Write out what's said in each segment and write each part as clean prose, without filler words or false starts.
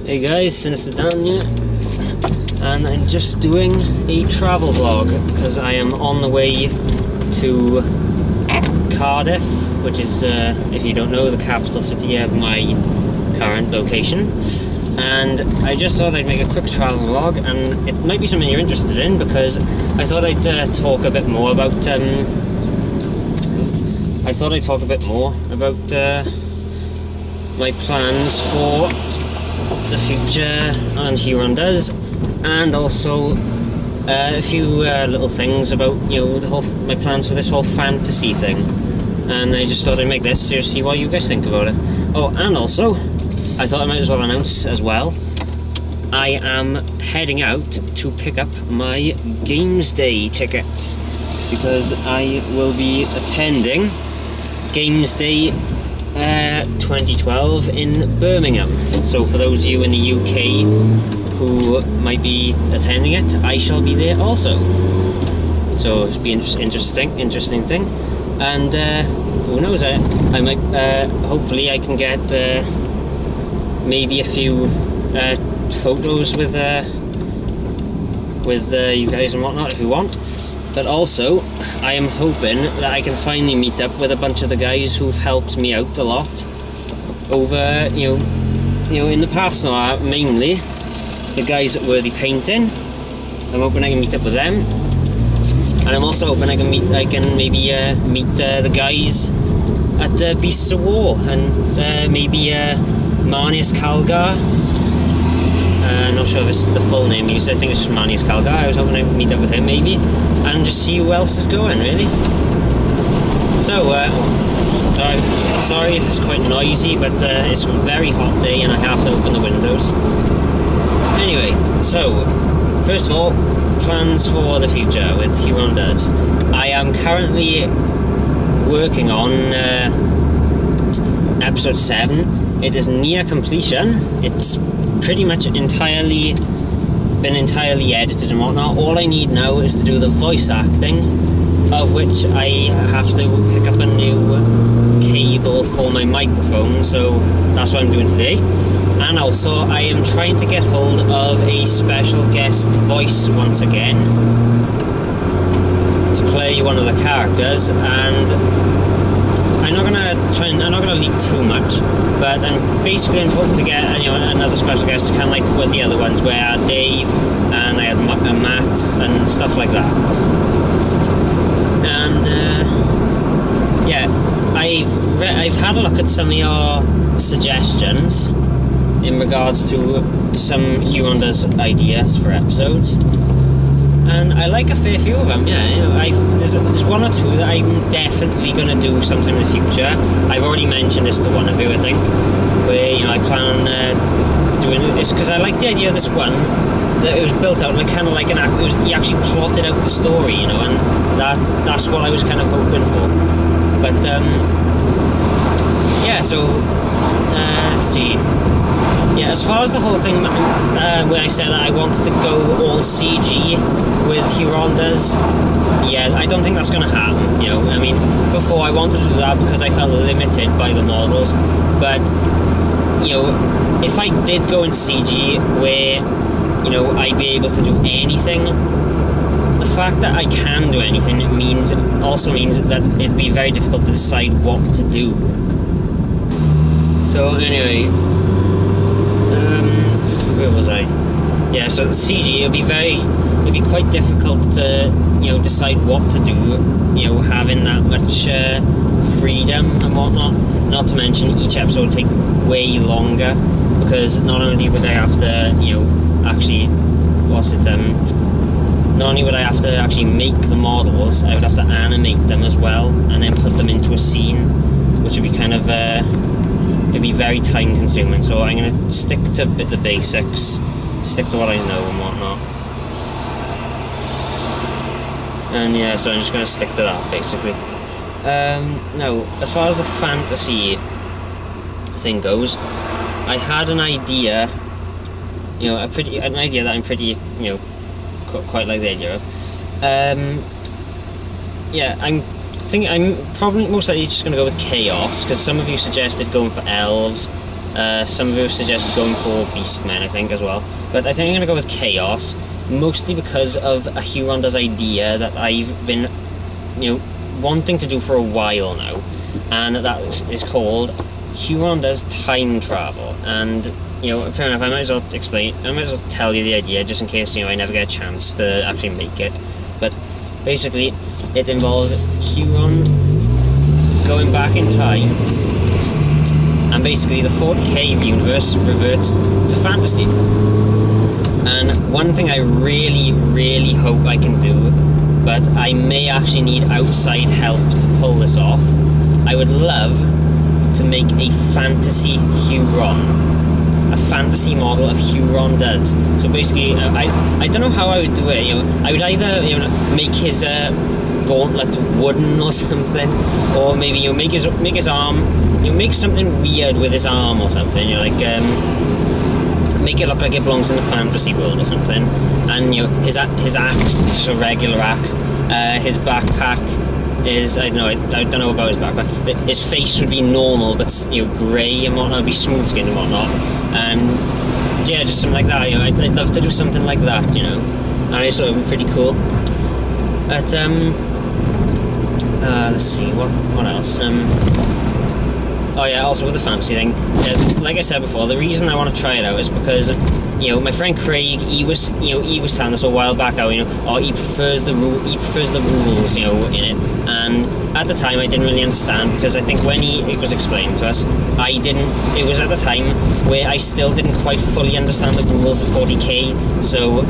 Hey guys, SynisterDan here, and I'm just doing a travel vlog because I am on the way to Cardiff, which is, if you don't know, the capital city of my current location. And I just thought I'd make a quick travel vlog, and it might be something you're interested in because I thought I'd talk a bit more about my plans for the future on Huron Does, and also a few little things about, you know, my plans for this whole fantasy thing. And I just thought I'd make this to see what you guys think about it. Oh, and also I thought I might as well announce as well, I am heading out to pick up my Games Day tickets because I will be attending Games Day 2012 in Birmingham. So for those of you in the UK who might be attending it, I shall be there also. So it'll be interesting thing. And who knows? I might hopefully I can get maybe a few photos with you guys and whatnot if you want. But also, I am hoping that I can finally meet up with a bunch of the guys who've helped me out a lot over, you know, in the past. Now, mainly the guys at Worthy Painting. I'm hoping I can meet up with them, and I'm also hoping I can maybe meet the guys at Beasts of War and maybe Marnius Calgar. I'm not sure if it's the full name used. I think it's just Marnius Calgar. I was hoping I'd meet up with him maybe, and just see who else is going, really. So, sorry if it's quite noisy, but it's a very hot day and I have to open the windows. Anyway, so, first of all, plans for the future with Huron Does. I am currently working on episode 7. It is near completion. It's pretty much been entirely edited and whatnot. All I need now is to do the voice acting, of which I have to pick up a new cable for my microphone, so that's what I'm doing today. And also I am trying to get hold of a special guest voice once again to play one of the characters, and I'm not gonna leak too much, but I'm hoping to get another special guest, kind of like with the other ones, where I had Dave and I had Matt and stuff like that. And yeah, I've had a look at some of your suggestions in regards to some Huron Does ideas for episodes, and I like a fair few of them. Yeah, you know, there's one or two that I'm definitely going to do sometime in the future. I've already mentioned this to one of you, I think, where, you know, I plan on doing this because I like the idea of this one that it was built out like kind of like he actually plotted out the story, you know, and that's what I was kind of hoping for. But yeah, so let's see. Yeah, as far as the whole thing, when I said that I wanted to go all CG with Huron Does, yeah, I don't think that's going to happen, you know. I mean, before I wanted to do that because I felt limited by the models, but, you know, if I did go into CG where, you know, I'd be able to do anything, the fact that I can do anything also means that it'd be very difficult to decide what to do. So anyway, where was I? Yeah, so CG, it'd be quite difficult to, you know, decide what to do, you know, having that much freedom and whatnot. Not to mention each episode would take way longer, because not only would I have to, you know, actually, not only would I have to actually make the models, I would have to animate them as well, and then put them into a scene, which would be kind of, it'd be very time consuming. So I'm going to stick to the basics, stick to what I know and whatnot. And yeah, so I'm just going to stick to that basically. Now, as far as the fantasy thing goes, I had an idea, you know, an idea that I'm pretty, you know, quite like the idea of. Yeah, I'm probably most likely just going to go with chaos, because some of you suggested going for elves, Some of you have suggested going for Beastmen, I think, as well. But I think I'm going to go with Chaos, mostly because of a Huron Does idea that I've been, wanting to do for a while now. And that is called Huron Does Time Travel. And, fair enough, I might as well explain, I might as well tell you the idea, just in case, I never get a chance to actually make it. But basically, it involves Huron going back in time, and basically the 40k universe reverts to fantasy. And one thing I really, really hope I can do, but I may actually need outside help to pull this off, I would love to make a fantasy Huron. A fantasy model of Huron Does. So basically, I don't know how I would do it. I would either make his gauntlet wooden or something, or maybe make his arm, make something weird with his arm or something. Make it look like it belongs in the fantasy world or something. And his axe is just a regular axe. His backpack is, I don't know about his backpack, but his face would be normal, but grey and whatnot, be smooth skinned and whatnot. And yeah, just something like that. I'd love to do something like that. And I just thought it would be pretty cool. But let's see, what else? Oh yeah, also with the fantasy thing, like I said before, the reason I want to try it out is because, my friend Craig, he was telling us a while back how, he prefers the rules, in it, and at the time I didn't really understand, because I think when it was explained to us, it was at the time where I still didn't quite fully understand the rules of 40k, so,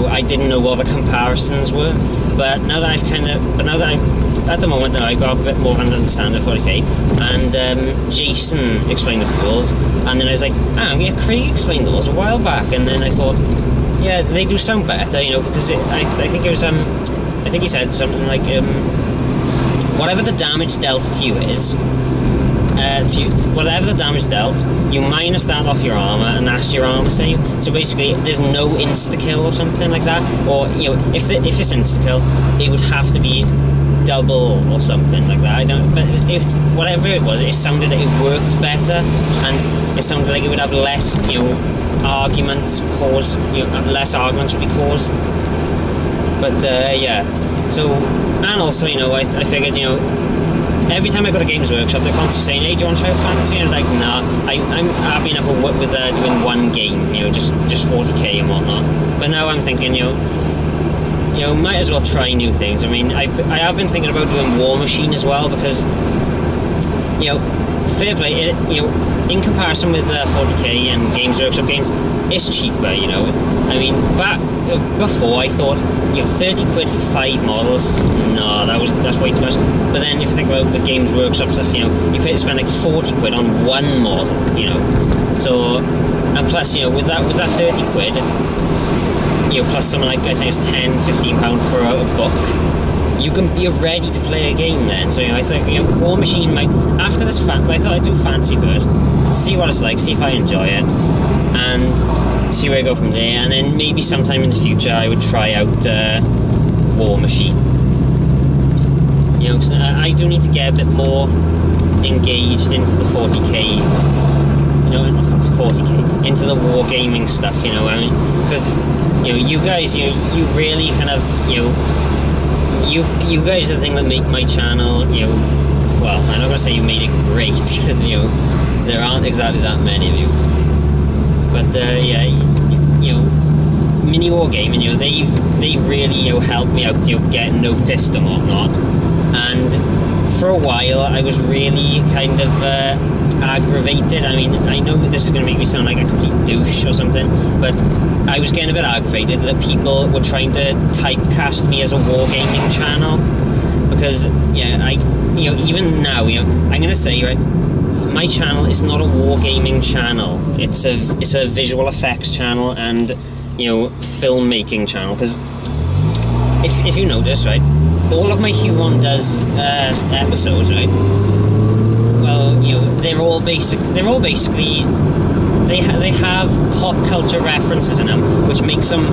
I didn't know what the comparisons were, but now that at the moment I've got a bit more of an understanding of 40k, and Jason explained the rules, and then I was like, Craig explained those a while back, and then I thought, yeah, they do sound better, because I think it was, I think he said something like, whatever the damage dealt to you is, whatever the damage dealt, you minus that off your armor, and that's your armor save. So basically, there's no insta-kill or something like that, or, if it's insta-kill, it would have to be double or something like that. But whatever it was, it sounded like it worked better, and it sounded like it would have less, arguments caused, less arguments would be caused. But yeah, so, and also, I figured, every time I go to Games Workshop, they're constantly saying, hey, do you want to try out fantasy? And I was like, nah, I'm happy enough with doing one game, just 40k and whatnot. But now I'm thinking, might as well try new things. I mean, I have been thinking about doing War Machine as well, because, fair play, in comparison with 40k and Games Workshop games, it's cheaper, I mean, back before I thought, 30 quid for 5 models, no, that's way too much. But then if you think about the Games Workshop stuff, you could spend like 40 quid on one model, So, and plus, with that 30 quid, plus something like, I think it's 10, 15 pound for a book, you're ready to play a game then. So, I thought, War Machine might, after this, I thought I'd do fantasy first, see what it's like, see if I enjoy it, and see where I go from there, and then maybe sometime in the future I would try out War Machine. Because I do need to get a bit more engaged into the 40k, not 40k, into the wargaming stuff, I mean, because, you guys, you really kind of, you guys are the thing that make my channel, well, I'm not going to say you made it great, because, there aren't exactly that many of you, but, yeah, mini wargaming, they've really, helped me out, get noticed and whatnot, and for a while, I was really kind of, aggravated. I mean, I know this is going to make me sound like a complete douche or something, but I was getting a bit aggravated that people were trying to typecast me as a wargaming channel, because, yeah, even now, I'm going to say, right, my channel is not a wargaming channel. It's a visual effects channel and, filmmaking channel, because if you notice, right, all of my Huron Does episodes, right, well, they're all basically they have pop culture references in them, which makes them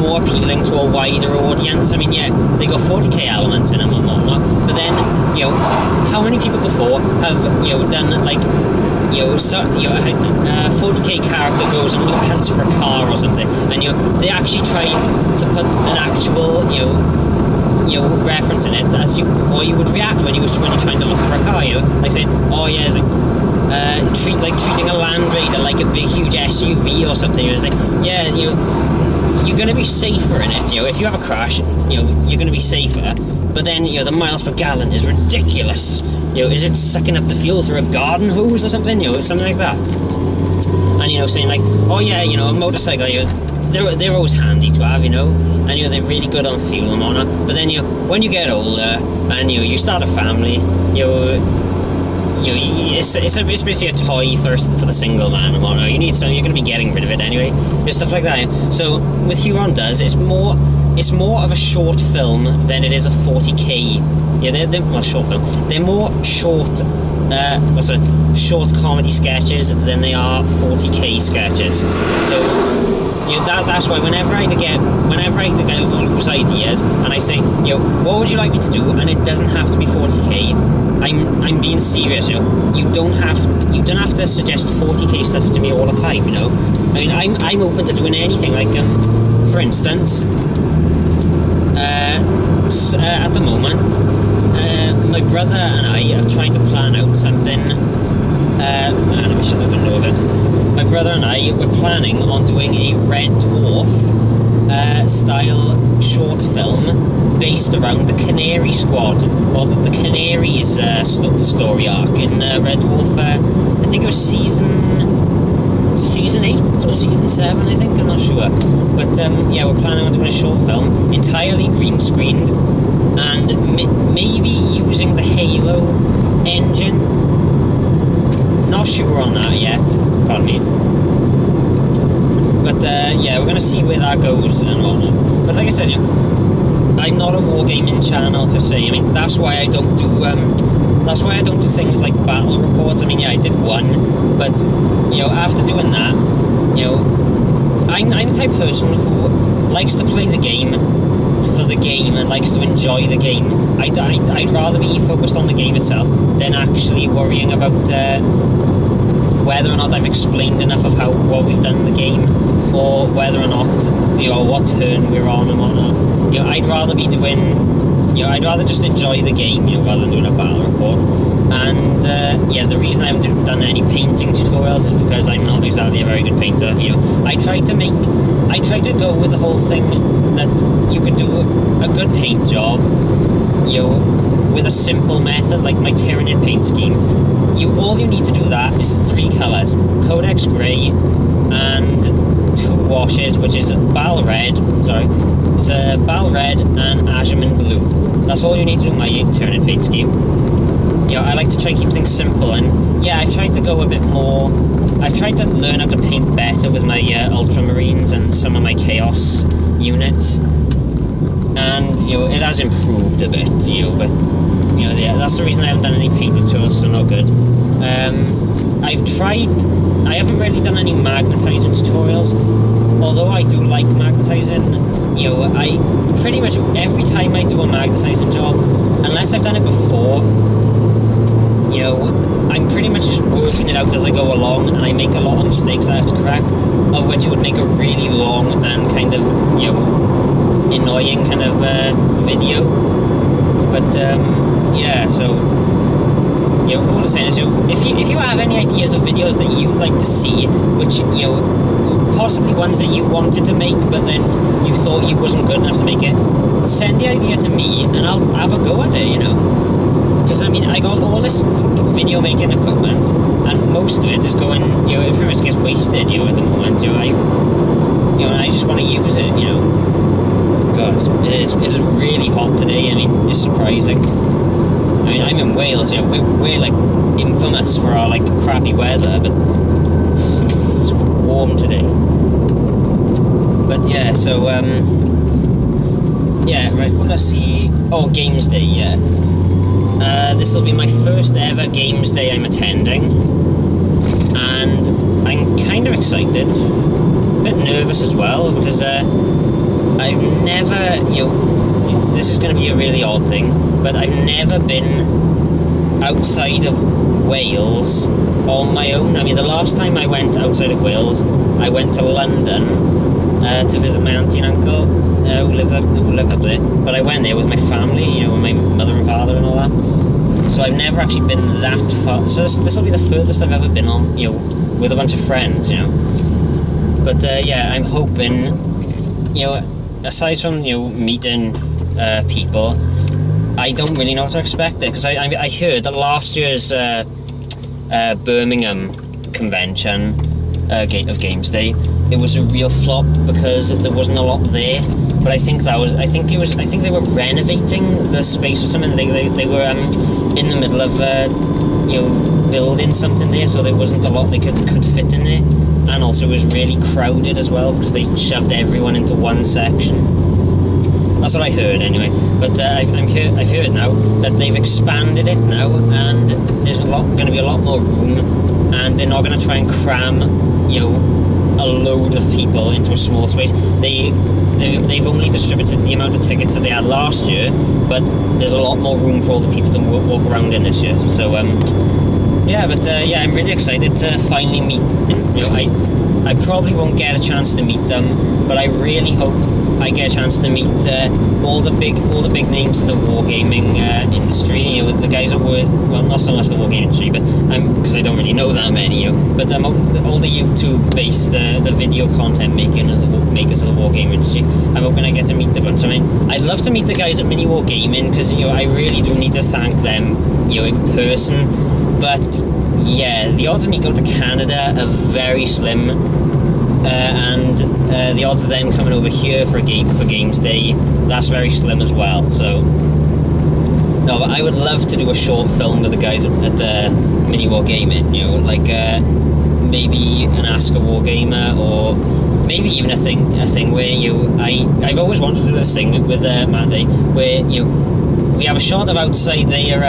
more appealing to a wider audience. I mean, yeah, they got 40k elements in them and whatnot, but then, how many people before have, done, like, a 40k character goes and hunts for a car or something, and they actually try to put an actual reference in it as you would react when you're trying to look for a car, like saying, oh yeah, it's like treating a Land Raider like a big huge SUV or something. It's like, yeah, you're going to be safer in it. If you have a crash, you're going to be safer. But then the miles per gallon is ridiculous. Is it sucking up the fuel through a garden hose or something? Something like that. And saying like, oh yeah, a motorcycle, they're always handy to have, and they're really good on fuel and whatnot. But then when you get older and you start a family, it's basically a toy for the single man and whatnot. You need something, you're going to be getting rid of it anyway. Stuff like that. So with Huron Does, it's more of a short film than it is a 40k. Yeah, they're short film. They're more short comedy sketches than they are 40k sketches. So that's why whenever I lose ideas and I say, what would you like me to do, and it doesn't have to be 40k. I'm being serious. You don't have to suggest 40k stuff to me all the time. I mean, I'm open to doing anything. Like for instance, at the moment, my brother and I are trying to plan out something. Let me shut the window a bit. My brother and I were planning on doing a Red Dwarf style short film based around the Canary Squad, or the Canaries story arc in Red Dwarf. I think it was season 8 or season 7, I think, I'm not sure. But yeah, we're planning on doing a short film, entirely green screened, and maybe using the Halo engine. Not sure on that yet, pardon me. But yeah, we're going to see where that goes and whatnot. But like I said, I'm not a wargaming channel per se. I mean, that's why I don't do things like battle reports. I mean, yeah, I did one, but after doing that, I'm the type of person who likes to play the game for the game and likes to enjoy the game. I'd rather be focused on the game itself than actually worrying about whether or not I've explained enough of what we've done in the game, or whether or not what turn we're on and whatnot. I'd rather just enjoy the game, rather than doing a battle report. And yeah, the reason I haven't done any painting tutorials is because I'm not exactly a very good painter. I tried to go with the whole thing that you can do a good paint job, with a simple method like my Tyranid paint scheme. All you need to do that is 3 colours: Codex Grey and 2 washes, which is Bal Red. It's a Bal Red and Azurman Blue. That's all you need to do in my Tyranid paint scheme. I like to try and keep things simple, and yeah, I've tried to go a bit more. I've tried to learn how to paint better with my Ultramarines and some of my Chaos units, and it has improved a bit. But yeah, that's the reason I haven't done any painting tutorials, because I'm not good. I haven't really done any magnetizing tutorials, although I do like magnetizing. I pretty much every time I do a magnetizing job, unless I've done it before, I'm pretty much just working it out as I go along, and I make a lot of mistakes that I have to correct, of which it would make a really long and kind of, annoying kind of video. But yeah, so what I'm saying is, if you have any ideas of videos that you'd like to see, which possibly ones that you wanted to make but then you thought you wasn't good enough to make it, send the idea to me and I'll have a go at it. Because I mean, I got all this video making equipment, and most of it is going, it pretty much gets wasted, at the moment. I just want to use it, God, it's really hot today. I mean, it's surprising. I mean, I'm in Wales, we're like infamous for our like crappy weather, but it's warm today. But yeah, so yeah, right. Well, let's see. Oh, Games Day, yeah. This will be my first ever Games Day I'm attending, and I'm kind of excited, a bit nervous as well, because I've never, this is going to be a really odd thing, but I've never been outside of Wales on my own. I mean, the last time I went outside of Wales, I went to London to visit my auntie and uncle who live up there. But I went there with my family, with my mother and father and all that. So I've never actually been that far. So this will be the furthest I've ever been on, with a bunch of friends, But yeah, I'm hoping, aside from meeting people, I don't really know what to expect there, because I heard that last year's Birmingham convention of Games Day, it was a real flop because there wasn't a lot there. But I think they were renovating the space or something. They were in the middle of building something there, so there wasn't a lot they could fit in there. And also it was really crowded as well because they shoved everyone into one section. That's what I heard anyway. But I've heard now that they've expanded it now, and there's going to be a lot more room, and they're not going to try and cram a load of people into a small space. They've only distributed the amount of tickets that they had last year, but there's a lot more room for all the people to walk around in this year. So yeah, I'm really excited to finally meet. I probably won't get a chance to meet them, but I really hope I get a chance to meet all the big names in the wargaming industry. The guys that were, well, not so much the wargaming industry, but because I don't really know that many. But all the YouTube-based, the video content makers of the wargaming industry. I'm hoping I get to meet a bunch. I mean, I'd love to meet the guys at Mini Wargaming because I really do need to thank them, in person. But yeah, the odds of me going to Canada are very slim. And the odds of them coming over here for Games Day, that's very slim as well. So no, but I would love to do a short film with the guys at Mini Wargaming. Like maybe an Ask a Wargamer, or maybe even a thing where I've always wanted to do this thing with Matt Day, where we have a shot of outside their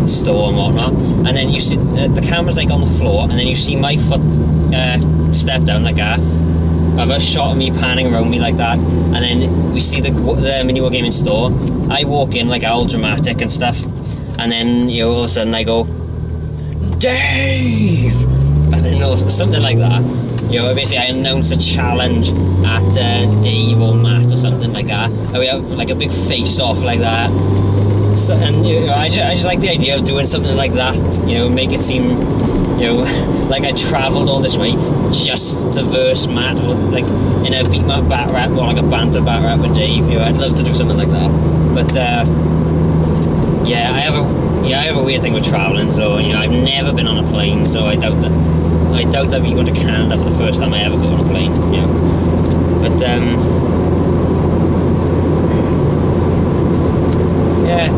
store and whatnot, and then you see the camera's like on the floor, and then you see my foot step down like that. I have a shot of me panning around me like that, and then we see the Mini Wargaming store. I walk in like all dramatic and stuff, and then all of a sudden I go, Dave, and then something like that. Basically I announce a challenge at Dave or Matt or something like that, and we have like a big face-off like that. So, and I just like the idea of doing something like that. Make it seem like I travelled all this way just to verse Matt, or like in a beat Matt bat rap, or like a banter bat rap with Dave. I'd love to do something like that. But yeah, I have a weird thing with travelling. So I've never been on a plane, so I doubt I'd be going to Canada for the first time I ever go on a plane. But yeah.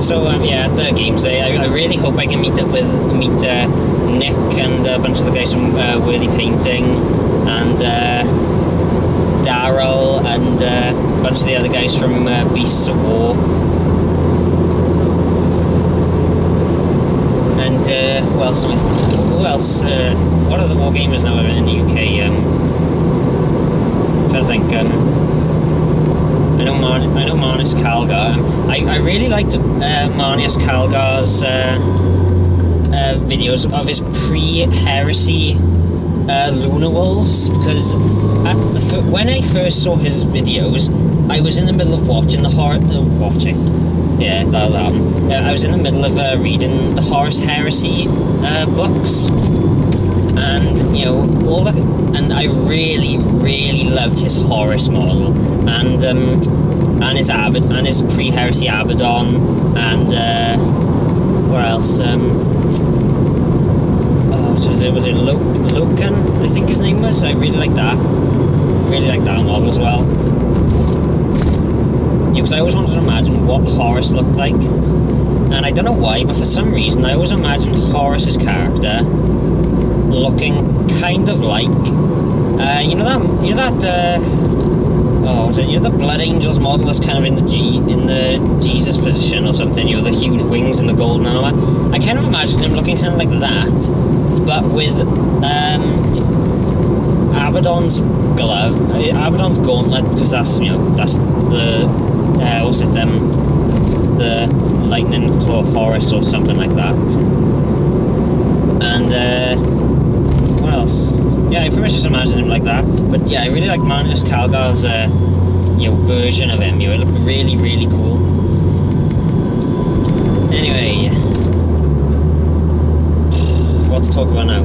So yeah, at Games Day, I really hope I can meet Nick and a bunch of the guys from Worthy Painting, and Daryl, and a bunch of the other guys from Beasts of War. And who else? What are the war gamers now in the UK? I'm trying to think. I know Marnus Calgar. I really liked Marnus Calgar's videos of his pre-heresy Lunar Wolves, because when I first saw his videos, I was in the middle of watching I was in the middle of reading the Horus Heresy books, and and I really loved his Horus model, and his pre-heresy Abaddon, and what else? Was it Loken? I think his name was. I really like that. Really like that model as well. Because I always wanted to imagine what Horus looked like, and I don't know why, but for some reason I always imagined Horus's character looking kind of like the Blood Angels model that's kind of in the Jesus position or something, the huge wings and the golden armor. I kind of imagined him looking kind of like that, but with Abaddon's glove, Abaddon's gauntlet, because that's the the lightning claw Horus or something like that. And what else? Yeah, I pretty much just imagine him like that. But yeah, I really like Marcus Calgar's version of him. It looked really, really cool. Anyway, what to talk about now?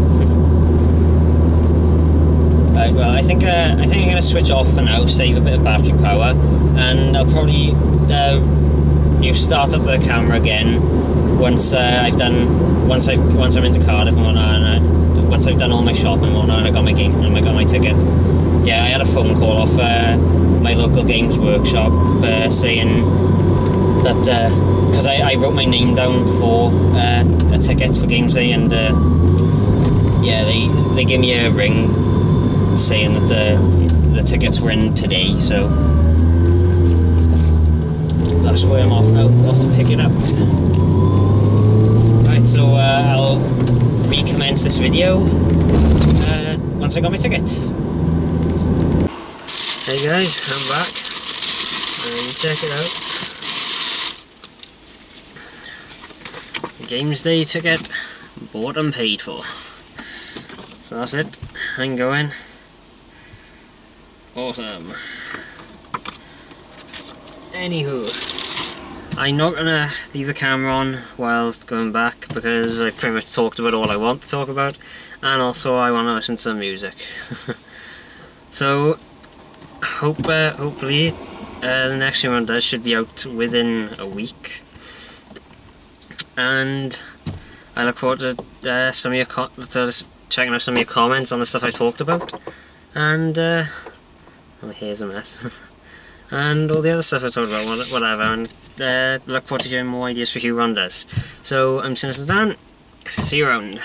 Right, well, I think I'm gonna switch off for now, save a bit of battery power, and I'll probably start up the camera again once I'm into Cardiff and whatnot, and once I've done all my shopping and whatnot, and I got my game and I got my ticket. Yeah, I had a phone call off my local games workshop saying that because I wrote my name down for a ticket for Games Day, and yeah, they gave me a ring saying that the tickets were in today, so that's where I'm off now. I'll have to pick it up. Right, so I'll recommence this video once I got my ticket. Hey guys, I'm back. Check it out. Games Day ticket, bought and paid for. So that's it. I'm going. Awesome. Anywho, I'm not gonna leave the camera on while going back because I pretty much talked about all I want to talk about, and also I want to listen to some music. So hopefully the next Huron Does should be out within a week, and I look forward to checking out some of your comments on the stuff I talked about, and well, here's a mess. And all the other stuff I talked about, whatever, and look forward to hearing more ideas for Huron Does. So I'm SynisterDan, see you around.